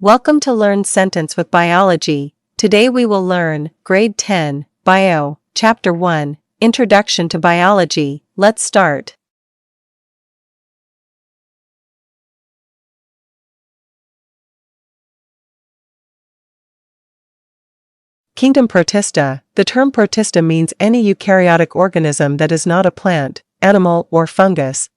Welcome to Learn Sentence with Biology. Today we will learn Grade 10, Bio, Chapter 1, Introduction to Biology. Let's start. Kingdom Protista. The term Protista means any eukaryotic organism that is not a plant, animal, or fungus.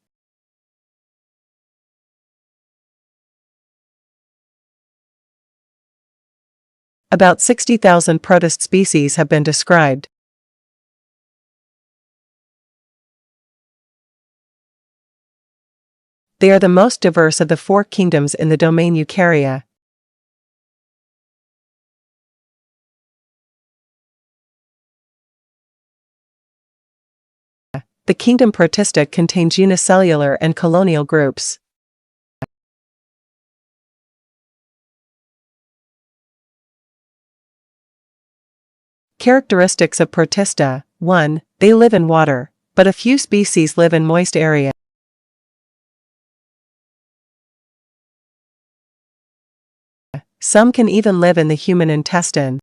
About 60,000 protist species have been described. They are the most diverse of the four kingdoms in the domain Eukarya. The kingdom Protista contains unicellular and colonial groups. Characteristics of Protista. 1. They live in water, but a few species live in moist areas. Some can even live in the human intestine.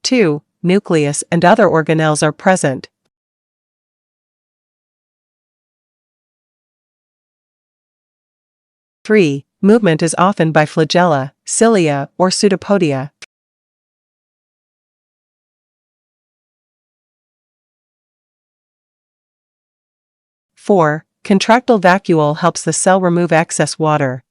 Two, nucleus and other organelles are present. Three, movement is often by flagella, cilia, or pseudopodia. Four, contractile vacuole helps the cell remove excess water.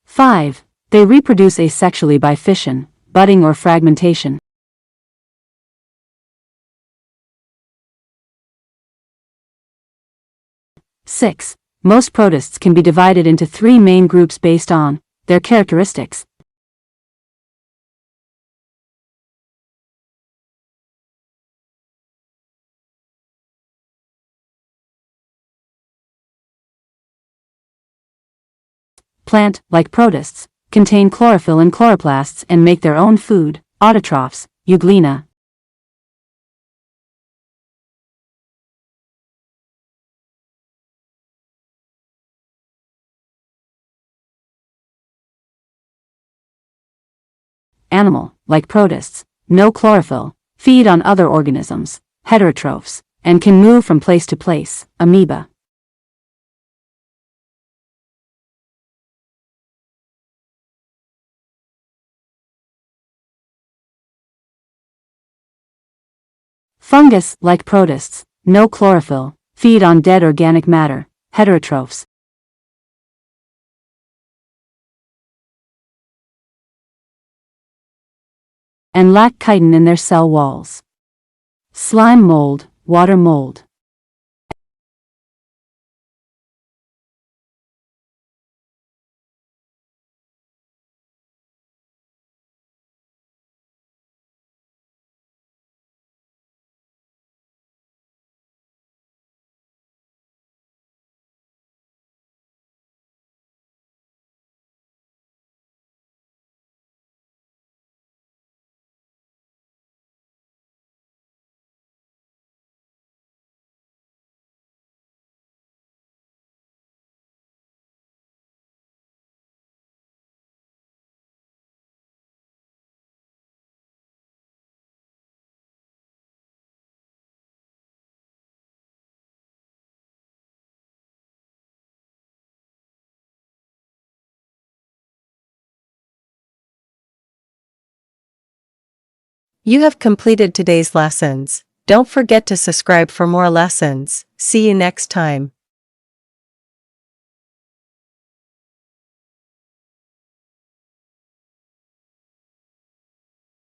Five, they reproduce asexually by fission, budding or fragmentation. Six, most protists can be divided into three main groups based on their characteristics. Plant, like protists, contain chlorophyll and chloroplasts and make their own food, autotrophs, euglena. Animal, like protists, no chlorophyll, feed on other organisms, heterotrophs, and can move from place to place, amoeba. Fungus, like protists, no chlorophyll, feed on dead organic matter, heterotrophs. And lack chitin in their cell walls. Slime mold, water mold. You have completed today's lessons. Don't forget to subscribe for more lessons. See you next time.